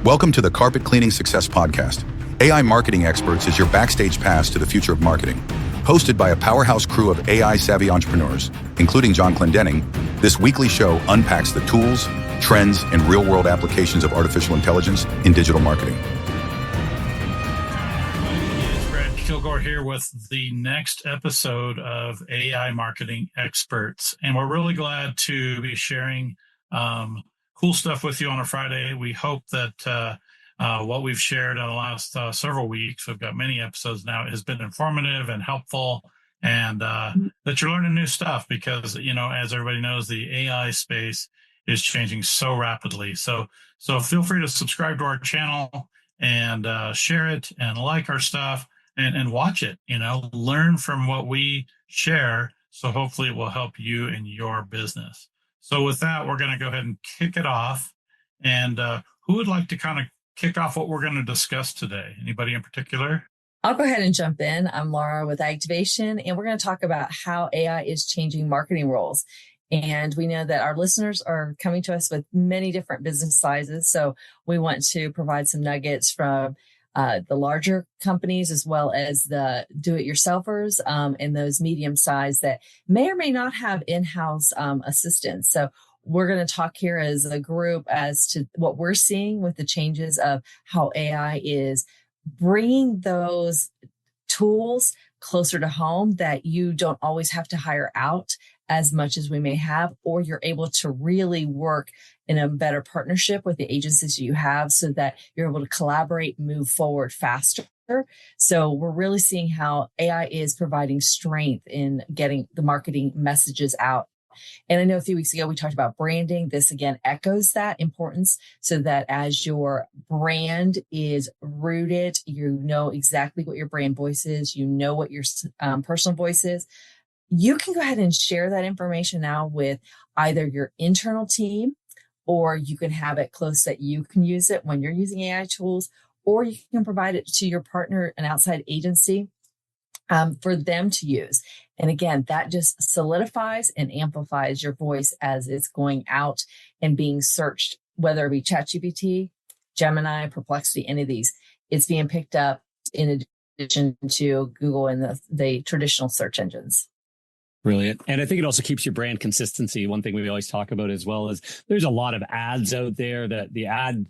Welcome to the Carpet Cleaning Success Podcast. AI Marketing Experts is your backstage pass to the future of marketing. Hosted by a powerhouse crew of AI-savvy entrepreneurs, including John Clendenning, this weekly show unpacks the tools, trends, and real-world applications of artificial intelligence in digital marketing. It's Brad Kilgore here with the next episode of AI Marketing Experts. And we're really glad to be sharing cool stuff with you on a Friday. We hope that what we've shared in the last several weeks, we've got many episodes now, has been informative and helpful, and that you're learning new stuff because, you know, as everybody knows, the AI space is changing so rapidly. So feel free to subscribe to our channel and share it and like our stuff and watch it, you know, learn from what we share. So hopefully it will help you in your business. So with that, we're going to go ahead and kick it off. And who would like to kind of kick off what we're going to discuss today? Anybody in particular? I'll go ahead and jump in. I'm Laura with Activation, and we're going to talk about how AI is changing marketing roles. And we know that our listeners are coming to us with many different business sizes. So we want to provide some nuggets from the larger companies as well as the do-it-yourselfers and those medium size that may or may not have in-house assistants. So we're going to talk here as a group as to what we're seeing with the changes of how AI is bringing those tools closer to home that you don't always have to hire out as much as we may have, or you're able to really work in a better partnership with the agencies you have so that you're able to collaborate, move forward faster. So we're really seeing how AI is providing strength in getting the marketing messages out. And I know a few weeks ago, we talked about branding. This again echoes that importance so that as your brand is rooted, you know exactly what your brand voice is, you know what your personal voice is. You can go ahead and share that information now with either your internal team, or you can have it close that you can use it when you're using AI tools, or you can provide it to your partner, an outside agency, for them to use. And again, that just solidifies and amplifies your voice as it's going out and being searched, whether it be ChatGPT, Gemini, Perplexity, any of these. It's being picked up in addition to Google and the traditional search engines. Brilliant. And I think it also keeps your brand consistency. One thing we always talk about as well is there's a lot of ads out there that the ad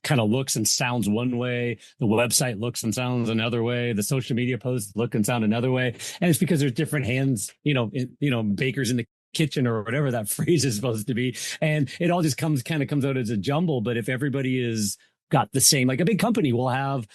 kind of looks and sounds one way. The website looks and sounds another way. The social media posts look and sound another way. And it's because there's different hands, bakers in the kitchen or whatever that phrase is supposed to be. And it all just comes out as a jumble. But if everybody is got the same, like a big company will have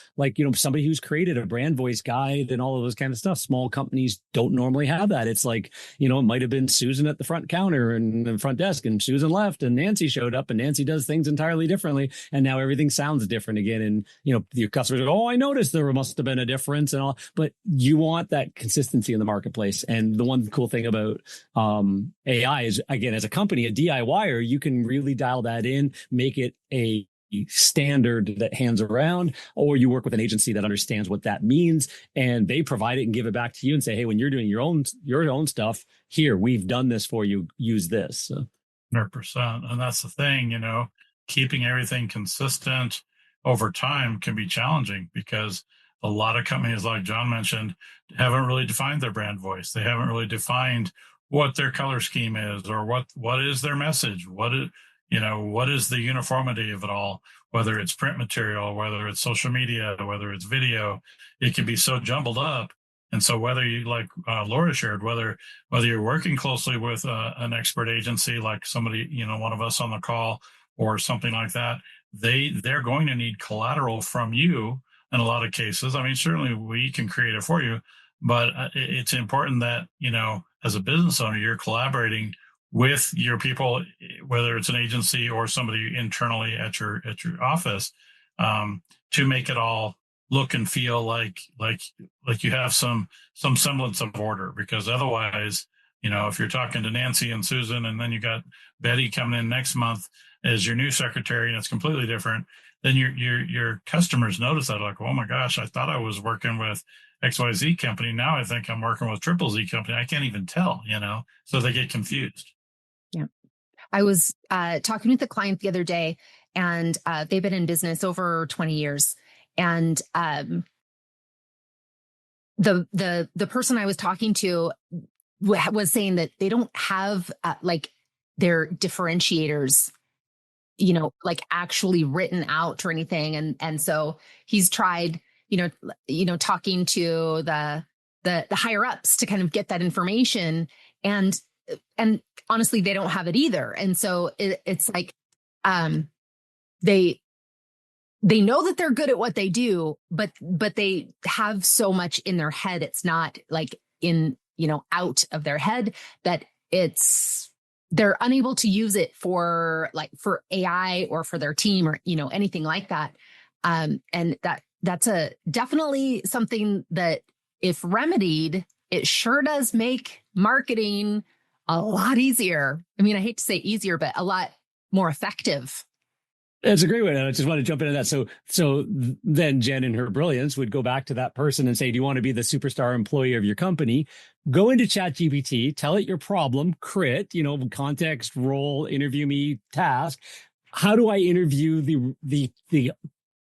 somebody who's created a brand voice guide and all of those kind of stuff. Small companies don't normally have that. It's like, it might have been Susan at the front counter and the front desk, and Susan left and Nancy showed up, and Nancy does things entirely differently. And now everything sounds different again. And, your customers are, I noticed there must have been a difference and all, but you want that consistency in the marketplace. And the one cool thing about AI is, again, as a company, a DIYer, you can really dial that in, make it a standard that hands around, or you work with an agency that understands what that means and they provide it and give it back to you and say, hey, when you're doing your own stuff here, we've done this for you, use this. So. 100%. And that's the thing, keeping everything consistent over time can be challenging because a lot of companies, like John mentioned, haven't really defined their brand voice. They haven't really defined what their color scheme is or what is their message, what is the uniformity of it all, whether it's print material, whether it's social media, whether it's video, it can be so jumbled up. And so whether you, like Laura shared, whether you're working closely with an expert agency, like somebody, one of us on the call or something like that, they're going to need collateral from you in a lot of cases. I mean, certainly we can create it for you, but it's important that, as a business owner, you're collaborating with your people, whether it's an agency or somebody internally at your office, to make it all look and feel like you have some semblance of order. Because otherwise, if you're talking to Nancy and Susan, and then you got Betty coming in next month as your new secretary, and it's completely different, then your customers notice that, like, oh my gosh, I thought I was working with XYZ company. Now I think I'm working with Triple Z company. I can't even tell, so they get confused. Yeah. I was talking with a client the other day, and they've been in business over 20 years. And the person I was talking to was saying that they don't have like their differentiators, like actually written out or anything. And so he's tried, talking to the higher ups to kind of get that information, and honestly, they don't have it either. And so it's like, they know that they're good at what they do, but they have so much in their head. It's not like out of their head, that they're unable to use it for AI or for their team or, anything like that. And that's definitely something that, if remedied, it sure does make marketing a lot easier. I mean, I hate to say easier, but a lot more effective. That's a great way. I just want to jump into that. So then Jen, in her brilliance, would go back to that person and say, do you want to be the superstar employee of your company? Go into ChatGPT, tell it your problem, crit, context, role, interview me, task. How do I interview the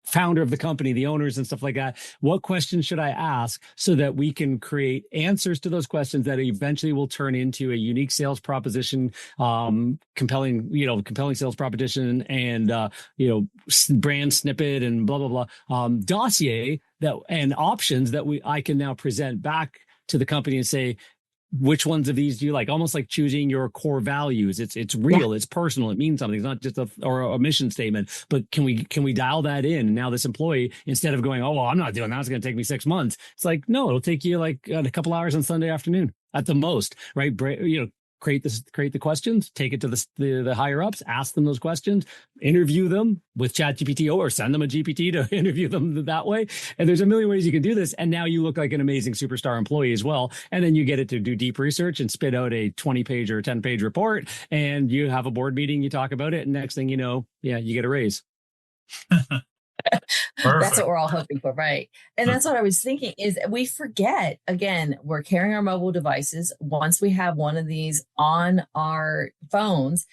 founder of the company, the owners and stuff like that? What questions should I ask so that we can create answers to those questions that eventually will turn into a unique sales proposition, compelling sales proposition, and brand snippet and blah blah blah, dossier and options that I can now present back to the company and say, which ones of these do you like? Almost like choosing your core values. It's real, it's personal, it means something. It's not just a mission statement. But can we dial that in? And now this employee, instead of going, oh, well, I'm not doing that, it's going to take me 6 months. It's like, no, it'll take you like a couple hours on Sunday afternoon at the most, right? Create the questions, take it to the higher ups, ask them those questions, interview them with ChatGPT, or send them a GPT to interview them that way. And there's a million ways you can do this. And now you look like an amazing superstar employee as well. And then you get it to do deep research and spit out a 20-page or 10-page report, and you have a board meeting, you talk about it, and next thing you know, you get a raise. That's what we're all hoping for, right? And that's what I was thinking, is we forget, again, we're carrying our mobile devices. Once we have one of these on our phones,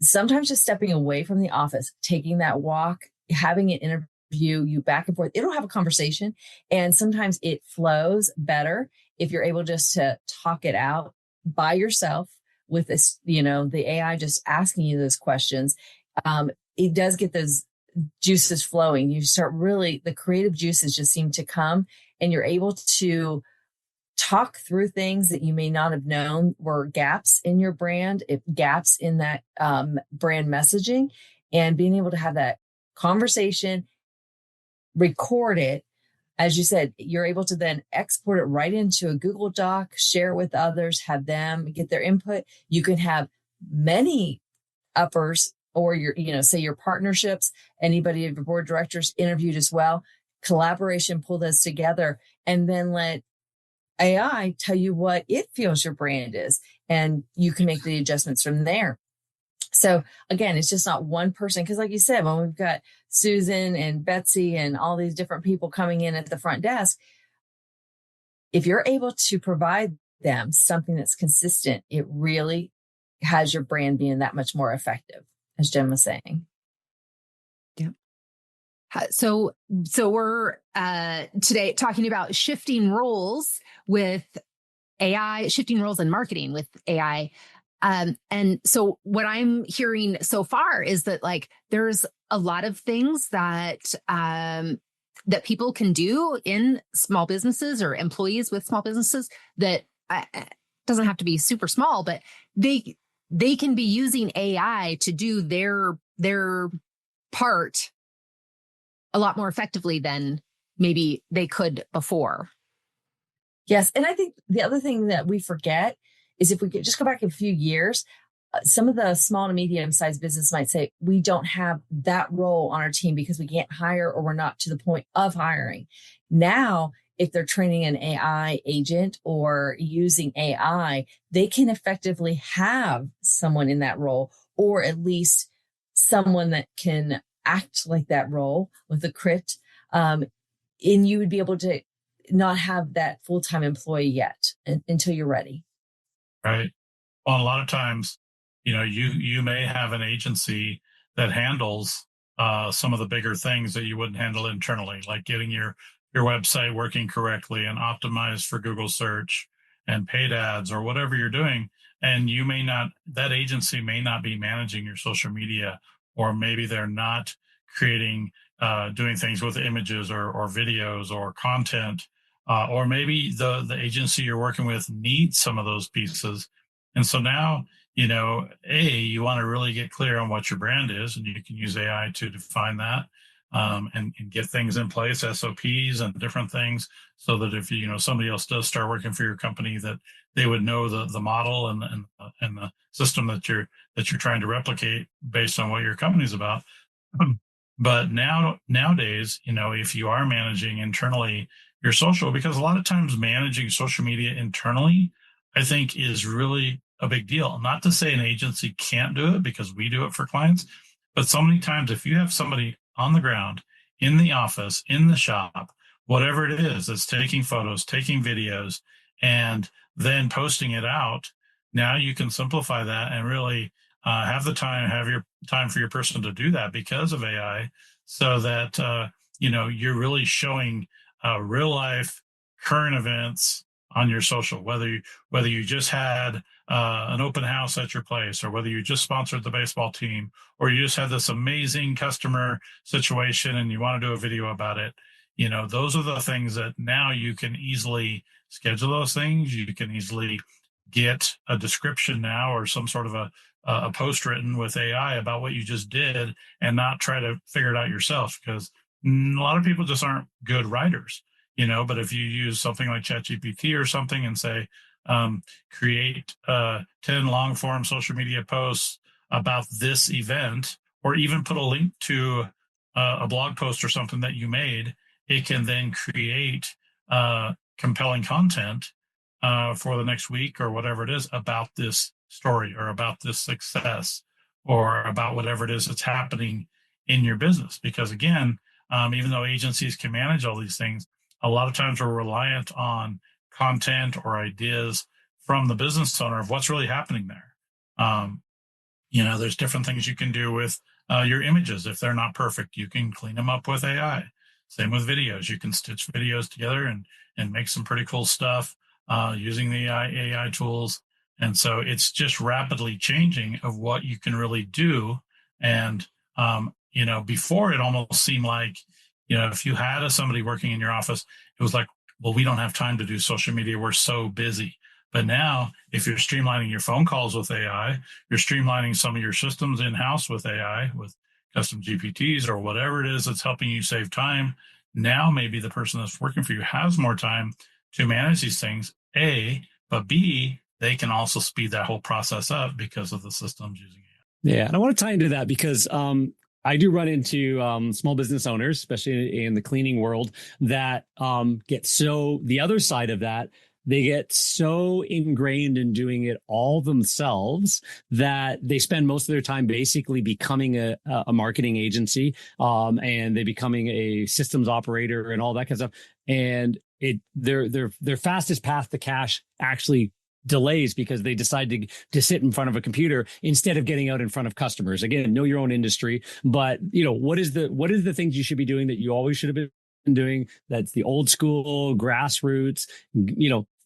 sometimes just stepping away from the office, taking that walk, having an interview, you back and forth, it'll have a conversation. And sometimes it flows better if you're able just to talk it out by yourself with this, the AI just asking you those questions. It does get those juices flowing. You start really, the creative juices just seem to come, and you're able to talk through things that you may not have known were gaps in your brand, gaps in that brand messaging, and being able to have that conversation, record it. As you said, you're able to then export it right into a Google Doc, share it with others, have them get their input. You can have many uppers, or say your partnerships, anybody of your board of directors interviewed as well, collaboration, pull those together, and then let AI tell you what it feels your brand is. And you can make the adjustments from there. So again, it's just not one person. Because like you said, when we've got Susan and Betsy and all these different people coming in at the front desk, if you're able to provide them something that's consistent, it really has your brand being that much more effective, as Jen was saying. Yeah. So we're today talking about shifting roles with AI, shifting roles in marketing with AI. And so what I'm hearing so far is that there's a lot of things that that people can do in small businesses or employees with small businesses that doesn't have to be super small, but they can be using AI to do their part a lot more effectively than maybe they could before. Yes. And I think the other thing that we forget is, if we could just go back a few years, some of the small to medium-sized business might say, we don't have that role on our team because we can't hire, or we're not to the point of hiring. Now, if they're training an AI agent or using AI, they can effectively have someone in that role, or at least someone that can act like that role with a crit. And you would be able to not have that full-time employee yet until you're ready. Right. Well, a lot of times, you may have an agency that handles some of the bigger things that you wouldn't handle internally, like getting your website working correctly and optimized for Google search and paid ads or whatever you're doing. And you may not, that agency may not be managing your social media, or maybe they're not creating, doing things with images or videos or content, or maybe the agency you're working with needs some of those pieces. And so now, you want to really get clear on what your brand is, and you can use AI to define that, and get things in place, SOPs and different things, so that if somebody else does start working for your company, that they would know the model and the system that you're trying to replicate based on what your company's about. But nowadays, if you are managing internally your social, because a lot of times managing social media internally, I think, is really a big deal. Not to say an agency can't do it, because we do it for clients, but so many times if you have somebody on the ground, in the office, in the shop, whatever it is, that's taking photos, taking videos, and then posting it out, now you can simplify that and really have your time for your person to do that because of AI, so that you're really showing real life current events on your social, whether you just had an open house at your place, or whether you just sponsored the baseball team, or you just had this amazing customer situation and you want to do a video about it. Those are the things that now you can easily schedule those things. You can easily get a description now, or some sort of a post written with AI about what you just did, and not try to figure it out yourself, because a lot of people just aren't good writers. But if you use something like ChatGPT or something and say, create 10 long form social media posts about this event, or even put a link to a blog post or something that you made, it can then create compelling content for the next week or whatever it is about this story, or about this success, or about whatever it is that's happening in your business. Because again, even though agencies can manage all these things, a lot of times we're reliant on content or ideas from the business owner of what's really happening there. There's different things you can do with your images. If they're not perfect, you can clean them up with AI. Same with videos. You can stitch videos together and make some pretty cool stuff using the AI tools. And so it's just rapidly changing of what you can really do. And, before, it almost seemed like, if you had somebody working in your office, it was like, well, we don't have time to do social media, we're so busy. But now, if you're streamlining your phone calls with AI, you're streamlining some of your systems in-house with AI, with custom GPTs or whatever it is that's helping you save time. Now, maybe the person that's working for you has more time to manage these things, A, but B, they can also speed that whole process up because of the systems using AI. Yeah, and I want to tie into that because I do run into small business owners, especially in the cleaning world, that get the other side of that, they get so ingrained in doing it all themselves that they spend most of their time basically becoming a marketing agency, and they becoming a systems operator and all that kind of stuff. And their fastest path to cash actually delays because they decide to sit in front of a computer instead of getting out in front of customers. Again, know your own industry, but what is the things you should be doing that you always should have been doing? That's the old school grassroots,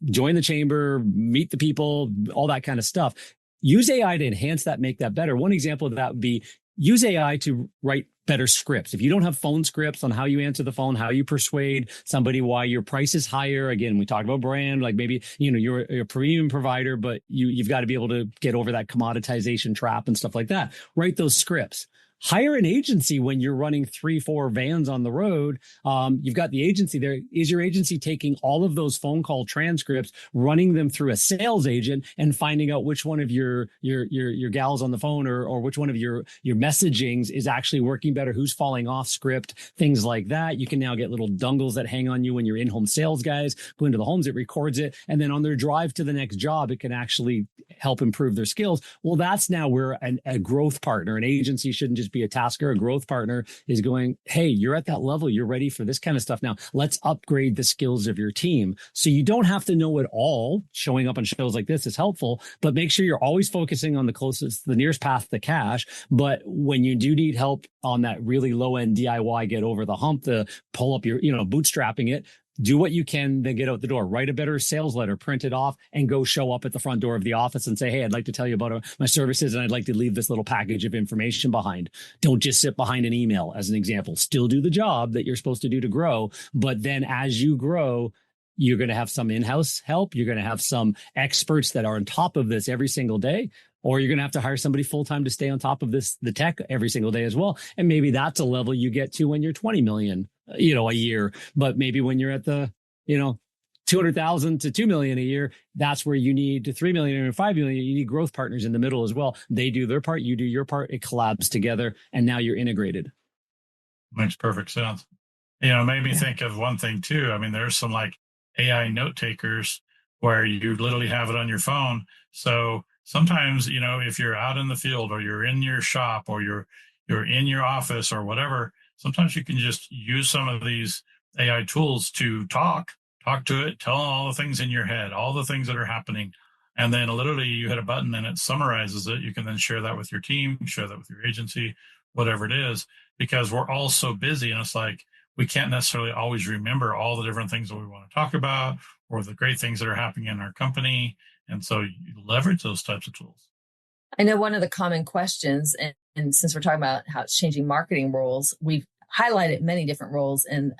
join the chamber, meet the people, all that kind of stuff. Use AI to enhance that, make that better. One example of that would be use AI to write better scripts. If you don't have phone scripts on how you answer the phone, how you persuade somebody why your price is higher. Again, we talked about brand, like maybe, you're a premium provider, but you've got to be able to get over that commoditization trap and stuff like that. Write those scripts. Hire an agency when you're running 3-4 vans on the road. You've got the agency there. Is your agency taking all of those phone call transcripts, running them through a sales agent, and finding out which one of your gals on the phone or which one of your messagings is actually working better, who's falling off script, things like that. You can now get little dongles that hang on you when your in-home sales guys go into the homes, it records it, and then on their drive to the next job, it can actually help improve their skills. Well, that's now where a growth partner, an agency shouldn't just just be a tasker, a growth partner is going, hey, you're at that level. You're ready for this kind of stuff now. Let's upgrade the skills of your team. So you don't have to know it all. Showing up on shows like this is helpful, but make sure you're always focusing on the nearest path to cash. But when you do need help on that really low end DIY, get over the hump, to pull up your, bootstrapping it, do what you can, then get out the door. Write a better sales letter, print it off, and go show up at the front door of the office and say, hey, I'd like to tell you about my services, and I'd like to leave this little package of information behind. Don't just sit behind an email, as an example. Still do the job that you're supposed to do to grow. But then as you grow, you're going to have some in-house help. You're going to have some experts that are on top of this every single day. Or you're going to have to hire somebody full-time to stay on top of the tech every single day as well. And maybe that's a level you get to when you're 20 million, a year. But maybe when you're at the, 200,000 to 2 million a year, that's where you need to 3 million or 5 million. You need growth partners in the middle as well. They do their part, you do your part, it collabs together, and now you're integrated. Makes perfect sense. Made me think of one thing too. I mean, there's some like AI note takers where you literally have it on your phone. So sometimes, if you're out in the field or you're in your shop or you're in your office or whatever, sometimes you can just use some of these AI tools to talk to it, tell all the things in your head, all the things that are happening. And then literally you hit a button and it summarizes it. You can then share that with your team, share that with your agency, whatever it is, because we're all so busy. And it's like, we can't necessarily always remember all the different things that we want to talk about or the great things that are happening in our company. And so you leverage those types of tools. I know one of the common questions, and since we're talking about how it's changing marketing roles, we've highlighted many different roles in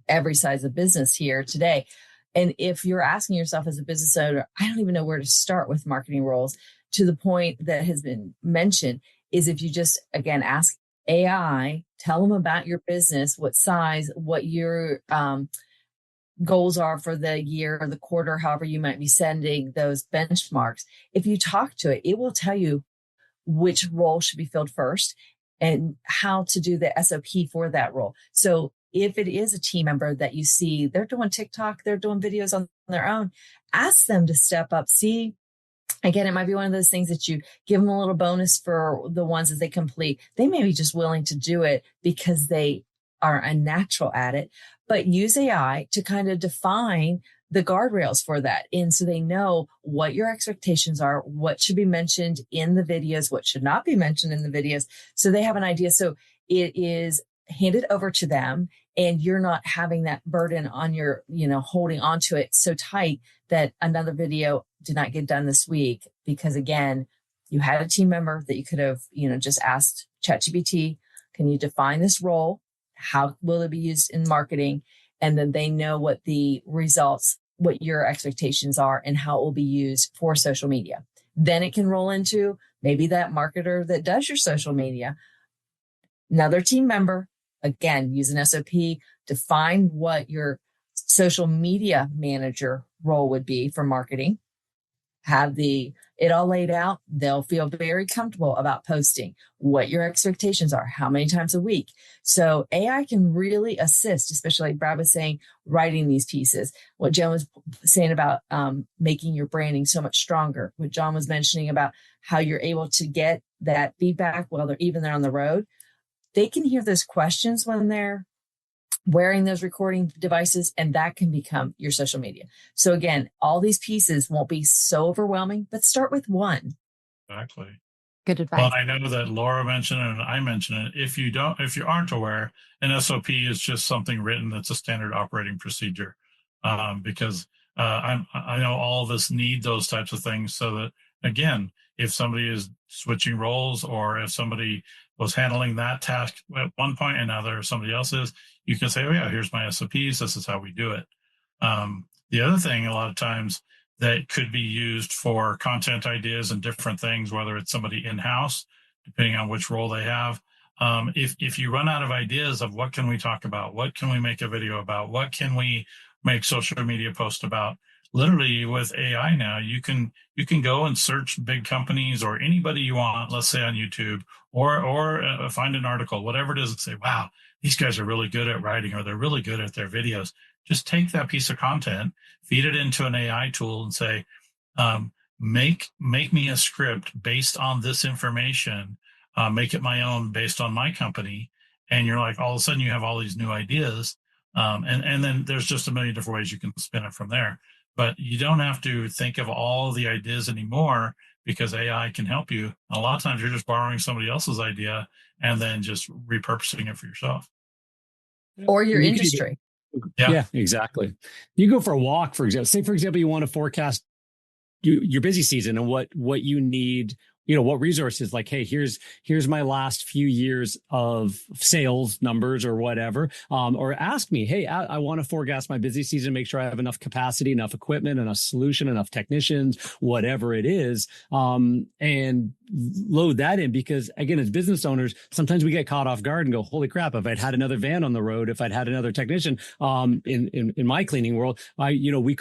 every size of business here today. And if you're asking yourself as a business owner, I don't even know where to start with marketing roles, to the point that has been mentioned, is if you just, again, ask AI, tell them about your business, what size, what your goals are for the year or the quarter, however you might be sending those benchmarks. If you talk to it, it will tell you which role should be filled first and how to do the SOP for that role. So if it is a team member that you see, they're doing TikTok, they're doing videos on their own, ask them to step up. See, again, it might be one of those things that you give them a little bonus for the ones that they complete. They may be just willing to do it because they are a natural at it, but use AI to kind of define the guardrails for that. And so they know what your expectations are, what should be mentioned in the videos, what should not be mentioned in the videos. So they have an idea. So it is handed over to them, and you're not having that burden on your, holding onto it so tight that another video did not get done this week. Because again, you had a team member that you could have, just asked ChatGPT, can you define this role? How will it be used in marketing? And then they know what the results, what your expectations are, and how it will be used for social media. Then it can roll into maybe that marketer that does your social media. Another team member, again, use an SOP, define what your social media manager role would be for marketing. Have it all laid out. They'll feel very comfortable about posting what your expectations are, how many times a week. So AI can really assist, especially like Brad was saying, writing these pieces. What Jen was saying about making your branding so much stronger. What John was mentioning about how you're able to get that feedback while they're on the road. They can hear those questions when they're wearing those recording devices, and that can become your social media. So again, all these pieces won't be so overwhelming, but start with one. Exactly. Good advice. Well, I know that Laura mentioned it and I mentioned it. If you aren't aware, an SOP is just something written that's a standard operating procedure. Because I know all of us need those types of things so that, again, if somebody is switching roles or if somebody was handling that task at one point and now there's somebody else is, you can say, oh yeah, here's my SOPs. This is how we do it. The other thing, a lot of times that could be used for content ideas and different things, whether it's somebody in-house, depending on which role they have. If you run out of ideas of what can we talk about, what can we make a video about, what can we make social media post about, literally with AI now, you can go and search big companies or anybody you want, let's say on YouTube, or find an article, whatever it is, and say, wow, these guys are really good at writing, or they're really good at their videos. Just take that piece of content, feed it into an AI tool, and say, make me a script based on this information make it my own based on my company. And you're like, all of a sudden you have all these new ideas. And then there's just a million different ways you can spin it from there. But you don't have to think of all the ideas anymore because AI can help you. A lot of times you're just borrowing somebody else's idea and then just repurposing it for yourself. Or your industry. Yeah, exactly. You go for a walk, for example. Say, for example, you want to forecast your busy season and what you need, what resources, like, hey, here's my last few years of sales numbers or whatever. Or ask me, hey, I want to forecast my busy season, make sure I have enough capacity, enough equipment, enough solution, enough technicians, whatever it is. And load that in, because again, as business owners, sometimes we get caught off guard and go, holy crap, if I'd had another van on the road, if I'd had another technician, in my cleaning world, we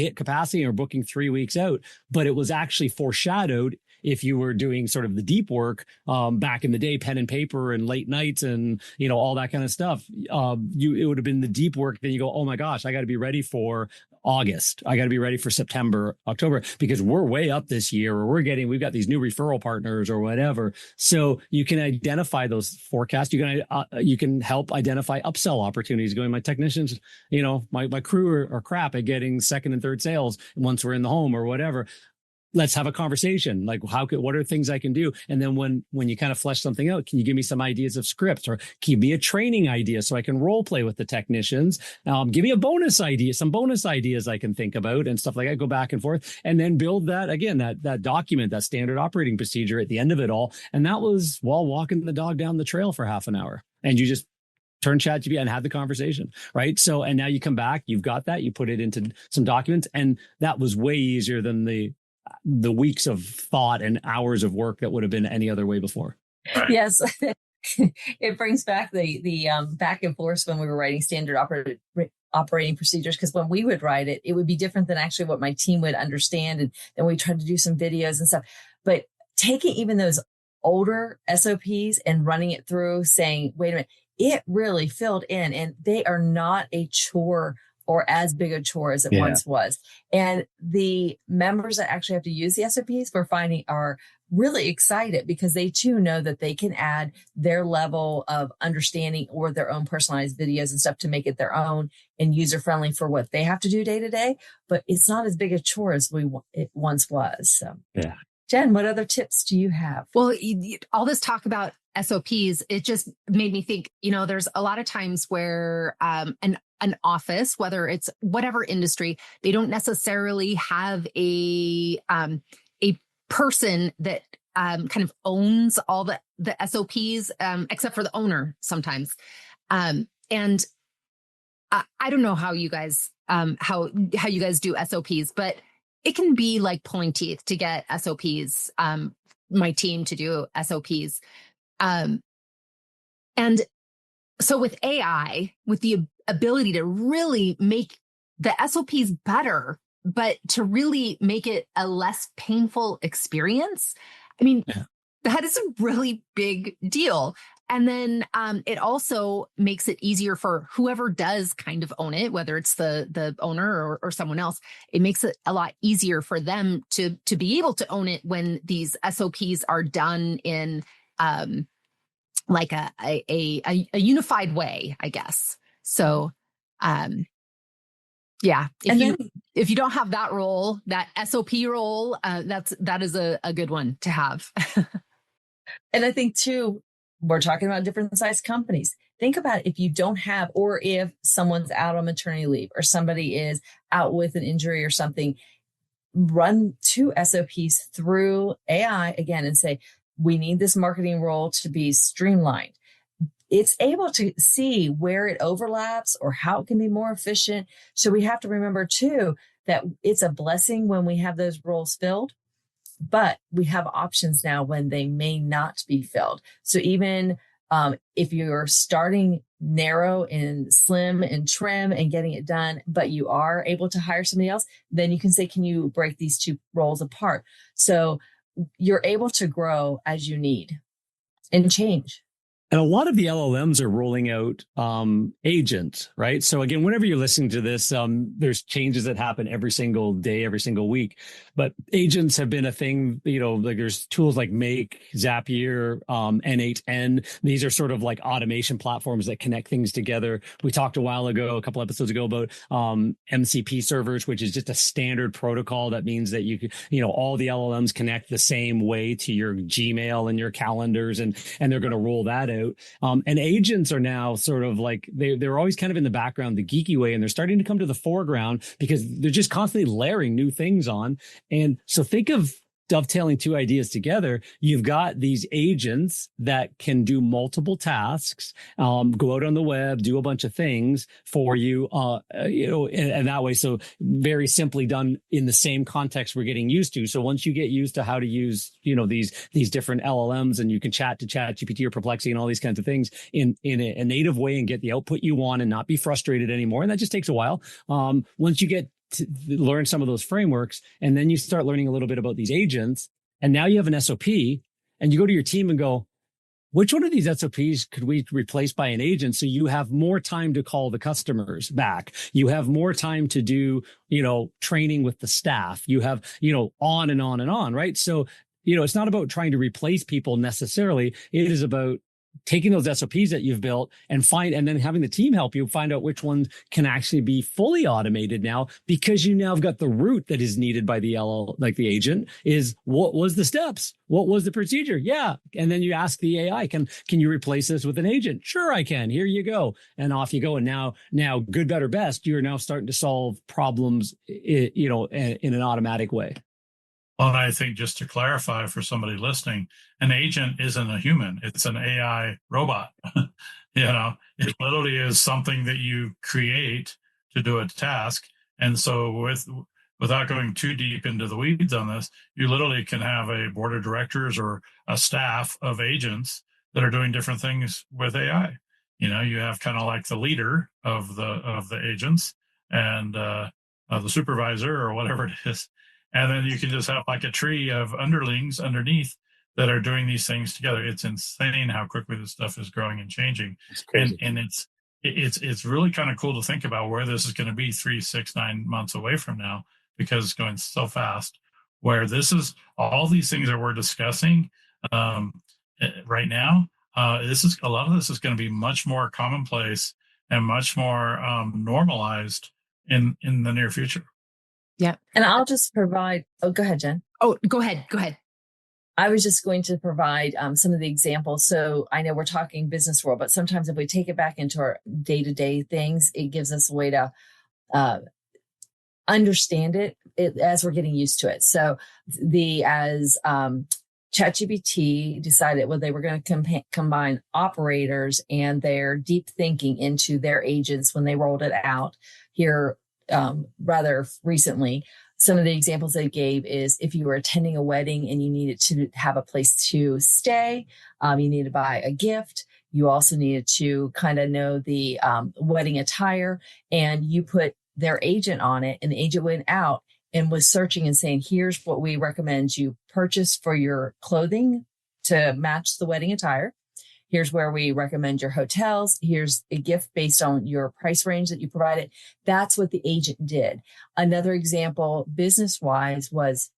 hit capacity and we're booking 3 weeks out, but it was actually foreshadowed. If you were doing sort of the deep work back in the day, pen and paper and late nights and all that kind of stuff, it would have been the deep work. Then you go, oh my gosh, I got to be ready for August. I got to be ready for September, October, because we're way up this year, or we've got these new referral partners or whatever. So you can identify those forecasts. You can help identify upsell opportunities. Going, my technicians, my crew are crap at getting second and third sales once we're in the home or whatever. Let's have a conversation. Like, what are things I can do? And then when you kind of flesh something out, can you give me some ideas of scripts, or give me a training idea so I can role play with the technicians? Give me a bonus idea, some bonus ideas I can think about and stuff like that. Go back and forth, and then build that again, that document, that standard operating procedure at the end of it all. And that was while walking the dog down the trail for half an hour, and you just turn ChatGPT and have the conversation, right? So, and now you come back, you've got that, you put it into some documents, and that was way easier than the weeks of thought and hours of work that would have been any other way before. Right. Yes. It brings back the back and forth when we were writing standard operating procedures, because when we would write it, it would be different than actually what my team would understand. And then we tried to do some videos and stuff. But taking even those older SOPs and running it through, saying, wait a minute, it really filled in, and they are not a chore or as big a chore as it once was. And the members that actually have to use the SOPs, we're finding, are really excited because they too know that they can add their level of understanding or their own personalized videos and stuff to make it their own and user friendly for what they have to do day to day. But it's not as big a chore as it once was. So, Jen, what other tips do you have? Well, all this talk about SOPs, it just made me think, there's a lot of times where an office, whether it's whatever industry, they don't necessarily have a person that kind of owns all the SOPs, except for the owner sometimes. And I don't know how you guys how you guys do SOPs, but it can be like pulling teeth to get SOPs. My team to do SOPs. And so with AI, with the ability to really make the SOPs better, but to really make it a less painful experience, that is a really big deal. And then it also makes it easier for whoever does kind of own it, whether it's the owner or someone else. It makes it a lot easier for them to be able to own it when these SOPs are done in like a unified way, I guess. So, if you don't have that role, that SOP role, that is a good one to have. And I think too, we're talking about different size companies. Think about if you don't have, or if someone's out on maternity leave or somebody is out with an injury or something, run 2 SOPs through AI again and say, we need this marketing role to be streamlined. It's able to see where it overlaps or how it can be more efficient. So we have to remember too, that it's a blessing when we have those roles filled, but we have options now when they may not be filled. So even if you're starting narrow and slim and trim and getting it done, but you are able to hire somebody else, then you can say, can you break these 2 roles apart? So you're able to grow as you need and change. And a lot of the LLMs are rolling out agents, right? So again, whenever you're listening to this, there's changes that happen every single day, every single week. But agents have been a thing, like there's tools like Make, Zapier, N8N. These are sort of like automation platforms that connect things together. We talked a couple episodes ago about MCP servers, which is just a standard protocol. That means that you can, all the LLMs connect the same way to your Gmail and your calendars, and they're going to roll that out. And agents are now sort of like they're always kind of in the background, the geeky way, and they're starting to come to the foreground because they're just constantly layering new things on. And so think of dovetailing two ideas together. You've got these agents that can do multiple tasks, go out on the web, do a bunch of things for you, and that way. So very simply done in the same context we're getting used to. So once you get used to how to use, these different LLMs, and you can chat to ChatGPT or Perplexity and all these kinds of things in a native way and get the output you want and not be frustrated anymore. And that just takes a while. Once you get to learn some of those frameworks, and then you start learning a little bit about these agents, and now you have an SOP, and you go to your team and go, which one of these SOPs could we replace by an agent? So you have more time to call the customers back. You have more time to do, training with the staff. You have, on and on and on, right? So, it's not about trying to replace people necessarily. It is about taking those SOPs that you've built and then having the team help you find out which ones can actually be fully automated now, because you now have got the route that is needed by the the agent is what was the steps? What was the procedure? Yeah. And then you ask the AI, can you replace this with an agent? Sure, I can. Here you go. And off you go. And now good, better, best, you're now starting to solve problems, in an automatic way. Well, and I think just to clarify for somebody listening, an agent isn't a human. It's an AI robot. It literally is something that you create to do a task. And so without going too deep into the weeds on this, you literally can have a board of directors or a staff of agents that are doing different things with AI. You have kind of like the leader of the agents and the supervisor or whatever it is. And then you can just have like a tree of underlings underneath that are doing these things together. It's insane how quickly this stuff is growing and changing. And it's really kind of cool to think about where this is going to be 3, 6, 9 months away from now, because it's going so fast, where this is all these things that we're discussing right now. A lot of this is going to be much more commonplace and much more normalized in the near future. Yeah. And I'll just provide, go ahead, Jen. Oh, go ahead. I was just going to provide some of the examples. So I know we're talking business world, but sometimes if we take it back into our day-to-day things, it gives us a way to understand it as we're getting used to it. So as ChatGPT decided, they were going to combine operators and their deep thinking into their agents when they rolled it out here rather recently. Some of the examples they gave is if you were attending a wedding and you needed to have a place to stay, you needed to buy a gift. You also needed to kind of know the wedding attire, and you put their agent on it, and the agent went out and was searching and saying, here's what we recommend you purchase for your clothing to match the wedding attire. Here's where we recommend your hotels. Here's a gift based on your price range that you provided. That's what the agent did. Another example, business-wise, was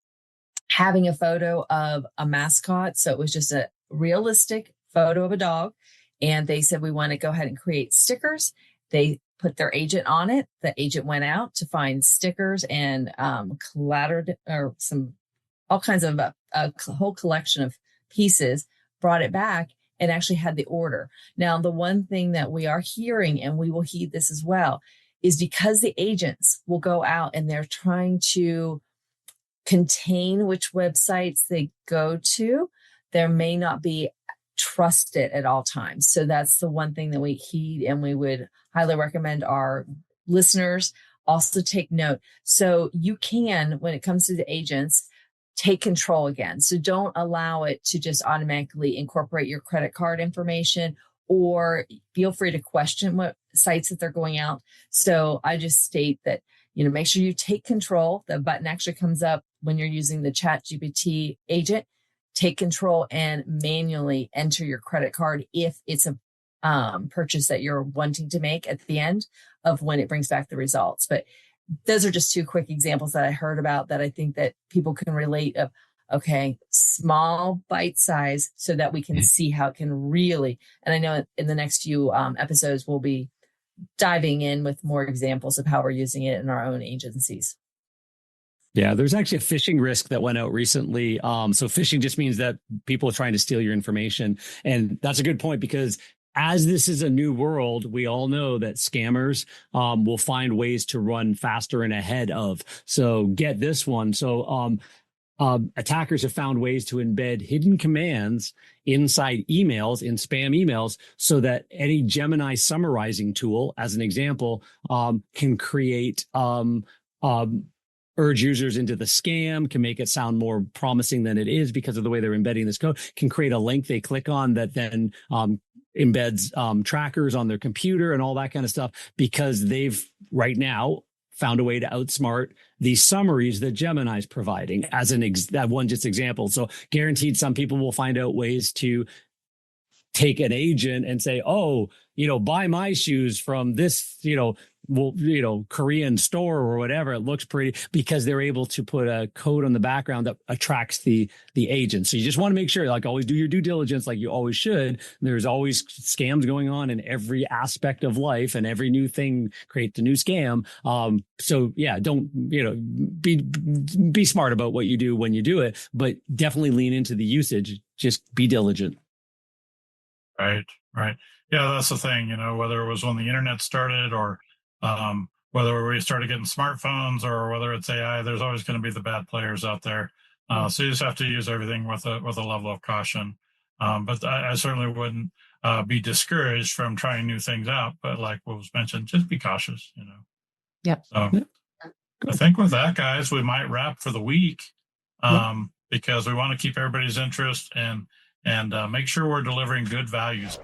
having a photo of a mascot. So it was just a realistic photo of a dog. And they said, we want to go ahead and create stickers. They put their agent on it. The agent went out to find stickers and all kinds of a whole collection of pieces, brought it back, and actually had the order. Now, the one thing that we are hearing, and we will heed this as well, is because the agents will go out and they're trying to contain which websites they go to, there may not be trusted at all times. So that's the one thing that we heed, and we would highly recommend our listeners also take note. So you can, when it comes to the agents, take control again. So don't allow it to just automatically incorporate your credit card information, or feel free to question what sites that they're going out. So I just state that, make sure you take control. The button actually comes up when you're using the ChatGPT agent. take control and manually enter your credit card if it's a purchase that you're wanting to make at the end of when it brings back the results. But those are just two quick examples that I heard about that I think that people can relate of, okay, small bite size so that we can see how it can really, and I know in the next few episodes, we'll be diving in with more examples of how we're using it in our own agencies. Yeah, there's actually a phishing risk that went out recently. So phishing just means that people are trying to steal your information. And that's a good point, because as this is a new world, we all know that scammers will find ways to run faster and ahead of. So get this one. So attackers have found ways to embed hidden commands inside emails, in spam emails, so that any Gemini summarizing tool, as an example, can create urge users into the scam, can make it sound more promising than it is because of the way they're embedding this code, can create a link they click on that then embeds trackers on their computer and all that kind of stuff, because they've right now found a way to outsmart these summaries that Gemini's providing as that one just example. So guaranteed some people will find out ways to take an agent and say, oh, buy my shoes from this, Korean store or whatever. It looks pretty, because they're able to put a code on the background that attracts the agent. So you just want to make sure, like, always do your due diligence, like you always should. There's always scams going on in every aspect of life, and every new thing creates a new scam. So yeah, don't, be smart about what you do when you do it, but definitely lean into the usage. Just be diligent. Right. Yeah, that's the thing, whether it was when the internet started, or whether we started getting smartphones, or whether it's AI, there's always going to be the bad players out there. So you just have to use everything with a level of caution. But I certainly wouldn't be discouraged from trying new things out. But like what was mentioned, just be cautious, Yep. So I think with that, guys, we might wrap for the week, because we want to keep everybody's interest and make sure we're delivering good values.